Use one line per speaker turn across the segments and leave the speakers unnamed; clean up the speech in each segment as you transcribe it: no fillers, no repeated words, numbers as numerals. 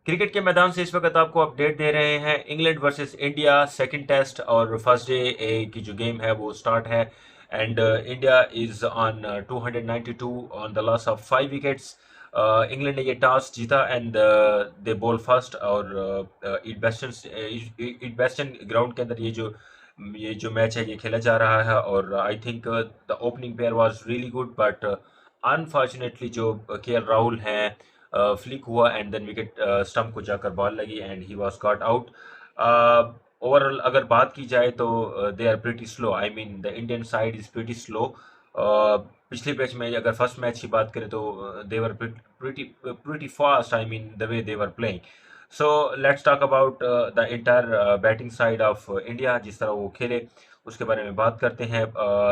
Cricket के मैदान से इस वक्त आपको अपडेट दे रहे हैं। England versus India second test और फर्स्ट डे की जो गेम है वो स्टार्ट है। And India is on 292 on the loss of 5 wickets. England ने ये टॉस जीता एंड दे बॉल फर्स्ट। और ईडबेस्टन ग्राउंड के अंदर ये जो मैच है ये खेला जा रहा है। और I think the opening pair was really good, but unfortunately जो के राहुल हैं फ्लिक हुआ एंड देन विकेट स्टंप को जाकर बॉल लगी and he was caught out. Overall अगर बात की जाए तो they are pretty slow. I mean the Indian side is pretty slow. पिछले मैच में अगर फर्स्ट मैच की बात करें तो they were pretty pretty fast. I mean the way they were playing. So let's talk about the entire batting side of India, जिस तरह वो खेले उसके बारे में बात करते हैं।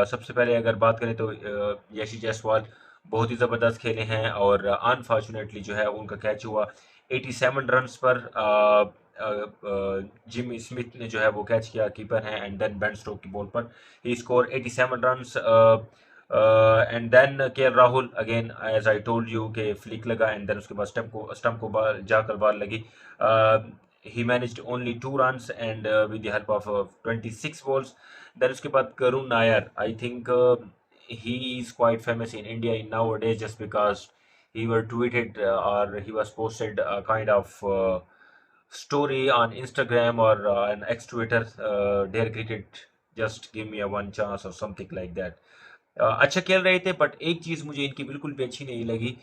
सबसे पहले अगर बात करें तो यशी जायसवाल बहुत ही ज़बरदस्त खेले हैं और अनफॉर्चुनेटली जो है उनका कैच हुआ 87 रन्स पर। जिम स्मिथ ने जो है वो कैच किया, कीपर हैं, एंड देन बेन स्टोक की बॉल पर ही score 87 runs. And then K Rahul again as I told you के फ्लिक लगा एंड देन उसके बाद स्टम्प को बॉल जाकर बॉल लगी। He managed only 2 runs and with the help of 26 balls. Then उसके बाद Karun Nair, I think he is quite famous in India in nowadays just because he were tweeted or he was posted a kind of story on Instagram or an ex Twitter, Dare Cricket, just give me a one chance or something like that. अच्छा खेल रहे थे, but एक चीज़ मुझे इनकी बिल्कुल भी अच्छी नहीं लगी,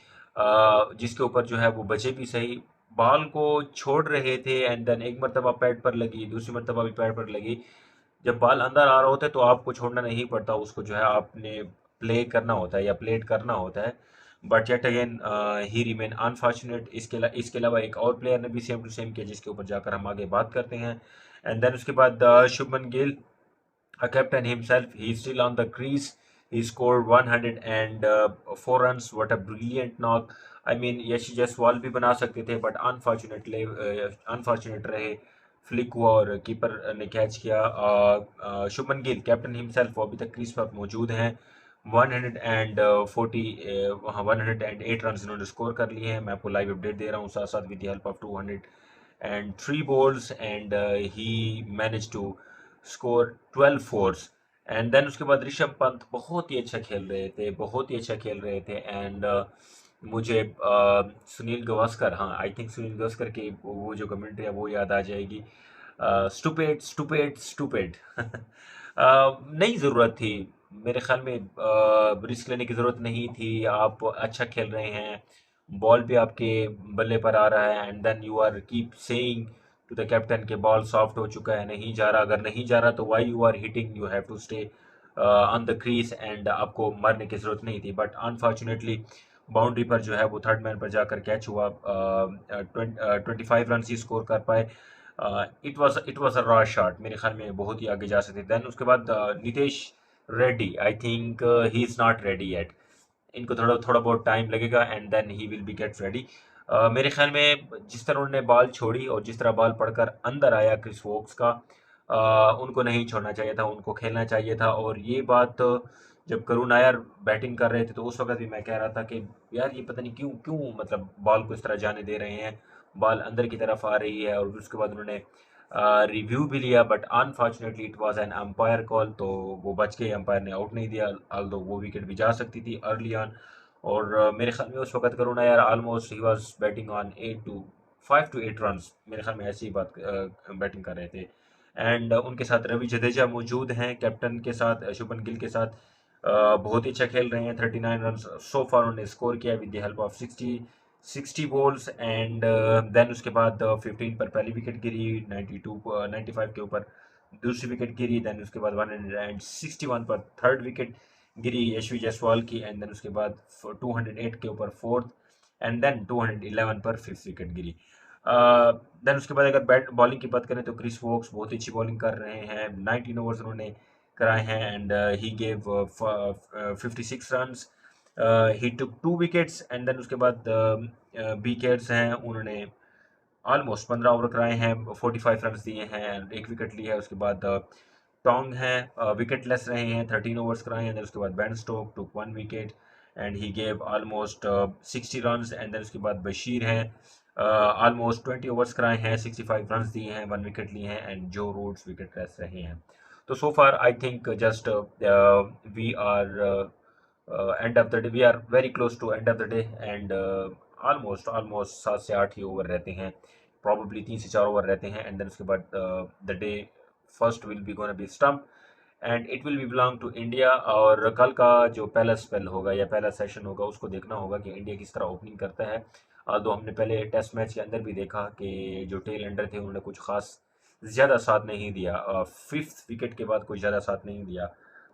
जिसके ऊपर जो है वो बचे भी सही। बॉल को छोड़ रहे थे एंड देन एक मरतबा पैड पर लगी, दूसरी मरतबा भी पैड पर लगी। जब बॉल अंदर आ रहा होता है तो आपको छोड़ना नहीं पड़ता, उसको जो है आपने प्ले करना होता है या प्लेट करना होता है। But yet again he remain unfortunate. इसके अलावा एक और प्लेयर ने भी सेम टू सेम किया, जिसके ऊपर जाकर हम आगे बात करते हैं। एंड देन उसके बाद Shubman Gill, a captain himself, he's still on the crease. He scored 104 runs. What a brilliant knock. I mean, Yeshi Jaiswal भी बना सकते थे, बट अनफॉर्चुनेट रहे, फ्लिक हुआ और कीपर ने कैच किया। शुभमन गिल कैप्टन हिमसेल्फ वो अभी तक क्रीज पर मौजूद हैं। 108 रन इन्होंने स्कोर कर लिए हैं। मैं आपको लाइव अपडेट दे रहा हूँ साथ साथ with the help of 203 balls and he manage to score 12 fours. And then उसके बाद ऋषभ पंत बहुत ही अच्छा खेल रहे थे, बहुत ही अच्छा खेल रहे थे। एंड मुझे सुनील गावस्कर, हाँ आई थिंक सुनील गावस्कर की वो जो कमेंट्री है वो याद आ जाएगी। Stupid stupid stupid. नहीं ज़रूरत थी, मेरे ख्याल में रिस्क लेने की ज़रूरत नहीं थी। आप अच्छा खेल रहे हैं, बॉल भी आपके बल्ले पर आ रहा है and then you are keep saying to the captain के बॉल सॉफ्ट हो चुका है, नहीं जा रहा। अगर नहीं जा रहा तो why you are hitting, you have to stay on the crease. And आपको मारने की ज़रूरत नहीं थी, बट अनफॉर्चुनेटली बाउंड्री पर जो है वो थर्ड मैन पर जाकर कैच हुआ। 25 रन ही स्कोर कर पाए। It was a raw shot, मेरे ख्याल में बहुत ही आगे जा सकते। देन उसके बाद Nitesh Reddy, I think he is not ready yet. इनको थोड़ा थोड़ा बहुत टाइम लगेगा and then he will be get ready. मेरे ख्याल में जिस तरह उन्होंने बॉल छोड़ी और जिस तरह बॉल पड़कर अंदर आया क्रिस वोक्स का, उनको नहीं छोड़ना चाहिए था, उनको खेलना चाहिए था। और ये बात जब करुण नायर बैटिंग कर रहे थे तो उस वक्त भी मैं कह रहा था कि यार ये पता नहीं क्यों क्यों मतलब बॉल को इस तरह जाने दे रहे हैं, बॉल अंदर की तरफ आ रही है। और उसके बाद उन्होंने रिव्यू भी लिया, but unfortunately it was an umpire call, तो वो बच गए, अंपायर ने आउट नहीं दिया, ऑल्दो वो विकेट भी जा सकती थी अर्ली ऑन। और मेरे ख्याल में उस वक्त Karun Nair almost he was batting on 5 to 8 runs, मेरे ख्याल में ऐसी ही बात बैटिंग कर रहे थे। एंड उनके साथ रवि जडेजा मौजूद हैं कैप्टन के साथ, शुभमन गिल के साथ। बहुत ही अच्छा खेल रहे हैं। 39 रन सो फार उन्होंने स्कोर किया with the help of 60 balls. And then उसके बाद 15 पर पहली विकेट गिरी, 95 के ऊपर दूसरी विकेट गिरी। देन उसके बाद 161 पर थर्ड विकेट गिरी यशवी जायसवाल की। एंड देन उसके बाद 208 के ऊपर फोर्थ एंड देन 211 पर फिफ्थ विकेट गिरी। देन उसके बाद अगर बैट बॉलिंग की बात करें तो क्रिस वोक्स बहुत ही अच्छी बॉलिंग कर रहे हैं। 19 ओवर्स उन्होंने कराए हैं and he gave 56 runs. He took 2 wickets and then उसके बाद विकेट्स हैं, उन्होंने ऑलमोस्ट 15 ओवर कराए हैं, 45 रन दिए हैं एंड एक विकेट ली है। उसके बाद टोंग हैं, विकेट लेस रहे हैं, 13 ओवर्स कराए हैं। उसके बाद Ben Stoke took 1 wicket and he gave almost 60 run. And then उसके बाद बशीर हैं, ऑलमोस्ट 20 ओवर्स कराए हैं, 65 रन दिए हैं, 1 विकेट लिए हैं एंड जो रूट्स विकेट लेस रहे हैं। तो so far I think just we are end of the day, we are very close to end of the day and almost almost 7 से 8 ही ओवर रहते हैं, प्रॉबली 3 से 4 ओवर रहते हैं एंड देन उसके बाद the day first will be gonna be stump and it will be belong to India. और कल का जो पहला स्पेल होगा या पहला सेशन होगा उसको देखना होगा कि इंडिया किस तरह ओपनिंग करता है। दो हमने पहले टेस्ट मैच के अंदर भी देखा कि जो टेल एंडर थे उन्होंने कुछ खास ज़्यादा साथ नहीं दिया, 5th विकेट के बाद कोई ज़्यादा साथ नहीं दिया।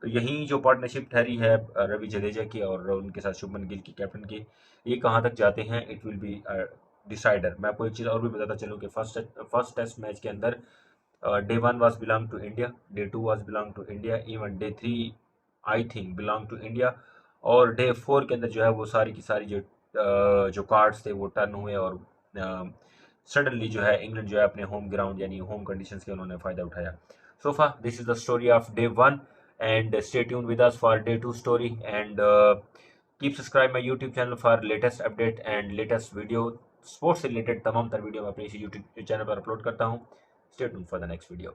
तो यही जो पार्टनरशिप ठहरी है रवि जडेजा की और उनके साथ शुभमन गिल की कैप्टन की, ये कहाँ तक जाते हैं इट विल बी डिसाइडर। मैं आपको एक चीज़ और भी बताता चलूँ कि फर्स्ट टेस्ट मैच के अंदर day 1 was belong to India, day 2 was belong to India, even day 3 I think belong to India. और डे 4 के अंदर जो है वो सारी की सारी जो कार्ड्स थे वो टर्न हुए और सडनली जो है इंग्लैंड जो है अपने होम ग्राउंड यानी होम कंडीशंस के उन्होंने फ़ायदा उठाया। So far this is the story of day 1 and stay tune with us for day 2 story and keep subscribe my YouTube channel for latest update and latest video. Sports से related तमाम तर video मैं अपने इसी YouTube channel पर upload करता हूँ। Stay tune for the next video.